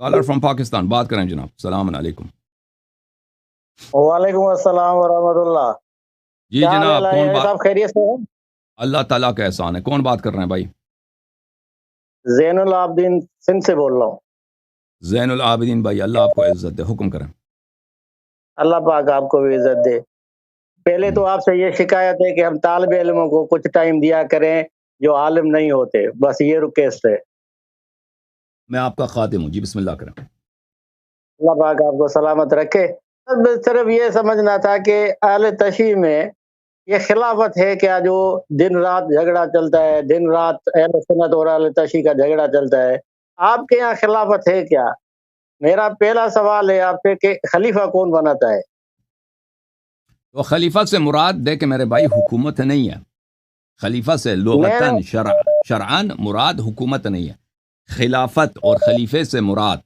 Collar from Pakistan, بات کریں جناب. السلام علیکم. وعلیکم السلام ورحمۃ اللہ. جی جناب، کون بات؟ صاحب خیریت سے ہیں؟ اللہ تعالیٰ کا احسان ہے. کون بات کر رہے ہیں بھائی؟ زین العابدین سندھ سے بول رہا ہوں. زین العابدین بھائی، اللہ آپ کو عزت دے، حکم کریں. اللہ پاک آپ کو بھی عزت دے. پہلے تو آپ سے یہ شکایت ہے کہ ہم طالب علموں کو کچھ ٹائم دیا کریں جو عالم نہیں ہوتے، بس یہ ریکویسٹ ہے. میں آپ کا خادم ہوں جی، بسم اللہ کریں. اللہ پاک آپ کو سلامت رکھے. صرف یہ سمجھنا تھا کہ اہل تشیع میں یہ خلافت ہے کیا جو دن رات جھگڑا چلتا ہے، دن رات اہل سنت اور اہل تشیع کا جھگڑا چلتا ہے، آپ کے یہاں خلافت ہے کیا؟ میرا پہلا سوال ہے آپ سے کہ خلیفہ کون بناتا ہے؟ تو خلیفہ سے مراد دے کہ میرے بھائی حکومت نہیں ہے. خلیفہ سے لغتاً شرعاً مراد حکومت نہیں ہے. خلافت اور خلیفے سے مراد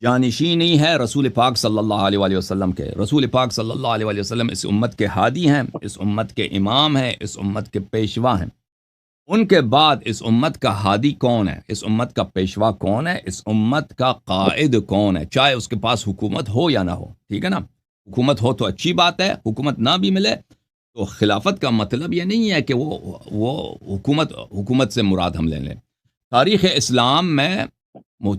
جانشین ہے رسول پاک صلی اللہ علیہ وآلہ وسلم کے. رسول پاک صلی اللہ علیہ وآلہ وسلم اس امت کے ہادی ہیں، اس امت کے امام ہیں، اس امت کے پیشوا ہیں. ان کے بعد اس امت کا ہادی کون ہے، اس امت کا پیشوا کون ہے، اس امت کا قائد کون ہے، چاہے اس کے پاس حکومت ہو یا نہ ہو. ٹھیک ہے نا؟ حکومت ہو تو اچھی بات ہے، حکومت نہ بھی ملے تو خلافت کا مطلب یہ نہیں ہے کہ وہ حکومت سے مراد ہم لے لیں. تاریخ اسلام میں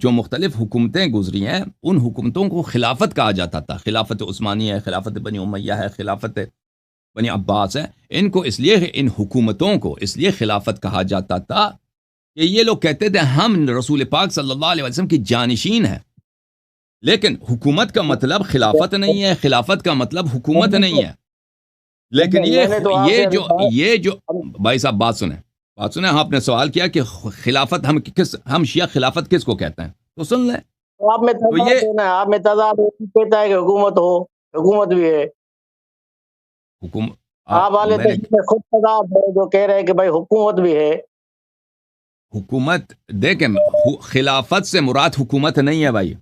جو مختلف حکومتیں گزری ہیں ان حکومتوں کو خلافت کہا جاتا تھا. خلافت عثمانی ہے، خلافت بنی امیہ ہے، خلافت بنی عباس ہے. ان کو اس لیے، ان حکومتوں کو اس لیے خلافت کہا جاتا تھا کہ یہ لوگ کہتے تھے ہم رسول پاک صلی اللہ علیہ وسلم کی جانشین ہیں. لیکن حکومت کا مطلب خلافت نہیں ہے، خلافت کا مطلب حکومت نہیں ہے. لیکن یہ جو بھائی صاحب بات سنیں، آپ نے سوال کیا کہ خلافت ہم شیعہ خلافت کس کو کہتے ہیں، تو سن لیں. آپ میں تضاد کہتا ہے کہ حکومت ہو، حکومت بھی ہے. آپ والے میں خود تضاد ہے جو کہہ رہے ہیں کہ بھائی حکومت بھی ہے. حکومت دیکھیں، خلافت سے مراد حکومت نہیں ہے بھائی،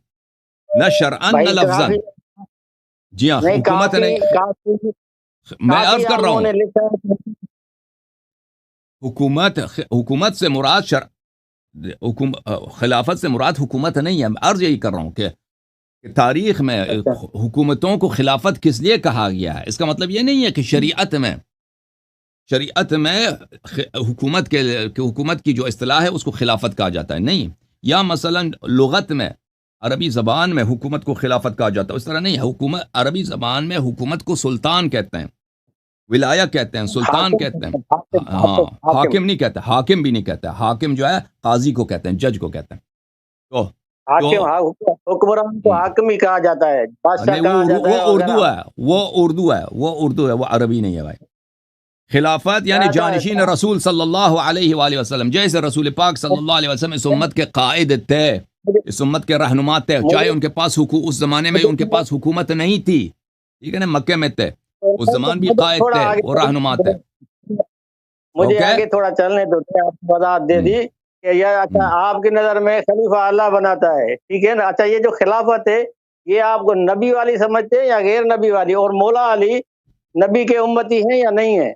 نہ شرعاً نہ لفظاً. جی ہاں، حکومت نہیں. میں عرض کر رہا ہوں حکومت سے مراد خلافت سے مراد حکومت نہیں ہے. عرض یہی کر رہا ہوں کہ تاریخ میں حکومتوں کو خلافت کس لیے کہا گیا ہے. اس کا مطلب یہ نہیں ہے کہ شریعت میں حکومت کی جو اصطلاح ہے اس کو خلافت کہا جاتا ہے، نہیں. یا مثلا لغت میں عربی زبان میں حکومت کو خلافت کہا جاتا ہے، اس طرح نہیں. عربی زبان میں حکومت کو سلطان کہتے ہیں، ولایہ کہتے ہیں، سلطان کہتے ہیں. ہاں، حاکم نہیں کہتے، حاکم بھی نہیں کہتے. حاکم جو ہے قاضی کو کہتے ہیں، جج کو کہتے ہیں. تو حکمران کو حاکم ہی کہا جاتا ہے، وہ اردو ہے، وہ عربی نہیں ہے بھائی. خلافت یعنی جانشین رسول صلی اللہ علیہ وآلہ وسلم. جیسے رسول پاک صلی اللہ علیہ وسلم اس امت کے قائد تھے، اس امت کے رہنما تھے، چاہے ان کے پاس اس زمانے میں ان کے پاس حکومت نہیں تھی. ٹھیک ہے نا؟ مکے میں تھے، اس زمان بھی قائد تھے، وہ رہنما تھے. مجھے آگے تھوڑا چلنے دو، آپ وضاحت دے دی کہ یہ اچھا آپ کی نظر میں خلیفہ اللہ بناتا ہے، ٹھیک ہے نا؟ اچھا، یہ جو خلافت ہے یہ آپ کو نبی والی سمجھتے ہیں یا غیر نبی والی؟ اور مولا علی نبی کے امتی ہیں یا نہیں ہیں؟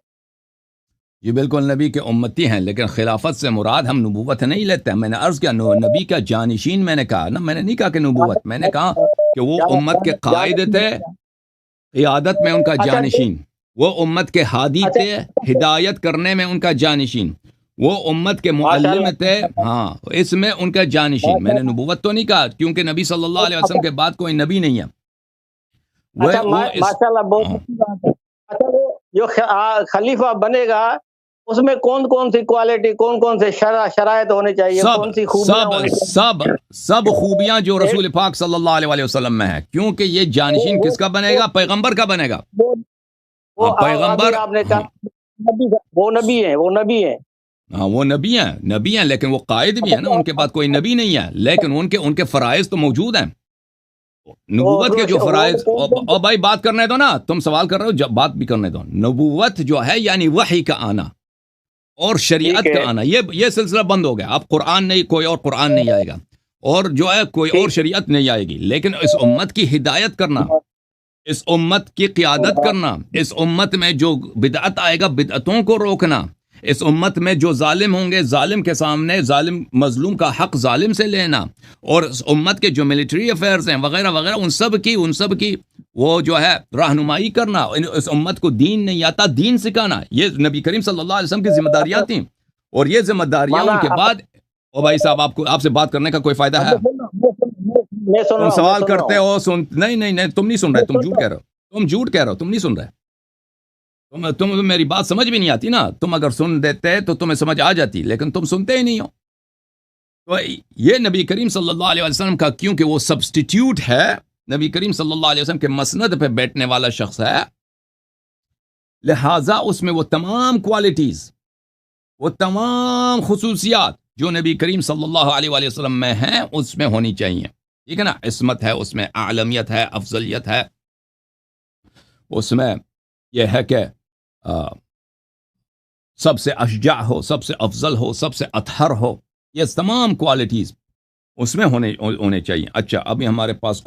یہ بالکل نبی کے امتی ہیں، لیکن خلافت سے مراد ہم نبوت نہیں لیتے. میں نے عرض کیا نبی کا جانشین، میں نے کہا نا، میں نے نہیں کہا کہ نبوت، میں نے کہا کہ وہ امت کے قائد تھے، قیادت میں ان کا جانشین. وہ امت کے ہادی تھے، ہدایت کرنے میں ان کا جانشین. وہ امت کے معلم تھے، ہاں، اس میں ان کا جانشین. میں نے نبوت تو نہیں کہا، کیونکہ نبی صلی اللہ علیہ وسلم کے بعد کوئی نبی نہیں ہے. جو خلیفہ بنے گا اس میں کون کون سی کوالٹی، کون کون سے شرائط ہونے چاہیے، کون سی خوبیاں؟ سب خوبیاں جو رسول پاک صلی اللہ علیہ وسلم میں ہے. کیونکہ یہ جانشین کس کا بنے گا؟ پیغمبر کا بنے گا. پیغمبر آپ نے کہا وہ نبی ہیں، ہاں، وہ نبی ہیں، لیکن وہ قائد بھی ہیں نا. ان کے بعد کوئی نبی نہیں ہے، لیکن ان کے فرائض تو موجود ہیں. نبوت کے جو فرائض، اور بھائی بات کرنے دو نا، تم سوال کر رہے ہو، جب بات بھی کرنے دو. نبوت جو ہے یعنی وحی کا آنا اور شریعت کا آنا، یہ سلسلہ بند ہو گیا. اب قرآن نہیں، کوئی اور قرآن نہیں آئے گا، اور جو ہے کوئی اور شریعت نہیں آئے گی. لیکن اس امت کی ہدایت کرنا، اس امت کی قیادت کرنا، اس امت میں جو بدعت آئے گا بدعتوں کو روکنا، اس امت میں جو ظالم ہوں گے، ظالم کے سامنے ظالم مظلوم کا حق ظالم سے لینا، اور اس امت کے جو ملٹری افیئرز ہیں وغیرہ وغیرہ، ان سب کی وہ جو ہے رہنمائی کرنا، اس امت کو دین نہیں آتا، دین سکھانا، یہ نبی کریم صلی اللہ علیہ وسلم کی ذمہ داریاں تھیں، اور یہ ذمہ داریاں ان کے بعد۔ او بھائی صاحب، آپ سے بات کرنے کا کوئی فائدہ ہے؟ میں سن رہا تم ہوں، سوال کرتے ہو، نہیں تم نہیں سن رہے، تم جھوٹ کہہ رہے ہو، تم نہیں سن رہے، تم میری بات سمجھ بھی نہیں آتی نا، تم اگر سن دیتے تو تمہیں سمجھ آ جاتی، لیکن تم سنتے ہی نہیں ہو۔ تو یہ نبی کریم صلی اللہ علیہ وسلم کا، کیونکہ وہ سبسٹیٹیوٹ ہے، نبی کریم صلی اللہ علیہ وسلم کے مسند پہ بیٹھنے والا شخص ہے، لہٰذا اس میں وہ تمام کوالٹیز، وہ تمام خصوصیات جو نبی کریم صلی اللہ علیہ وآلہ وسلم میں ہیں، اس میں ہونی چاہیے، ٹھیک ہے نا؟ عصمت ہے، اس میں عالمیت ہے، افضلیت ہے، اس میں یہ ہے کہ سب سے اشجع ہو، سب سے افضل ہو، سب سے اطہر ہو، یہ تمام کوالٹیز اس میں ہونے چاہیے۔ اچھا، ابھی ہمارے پاس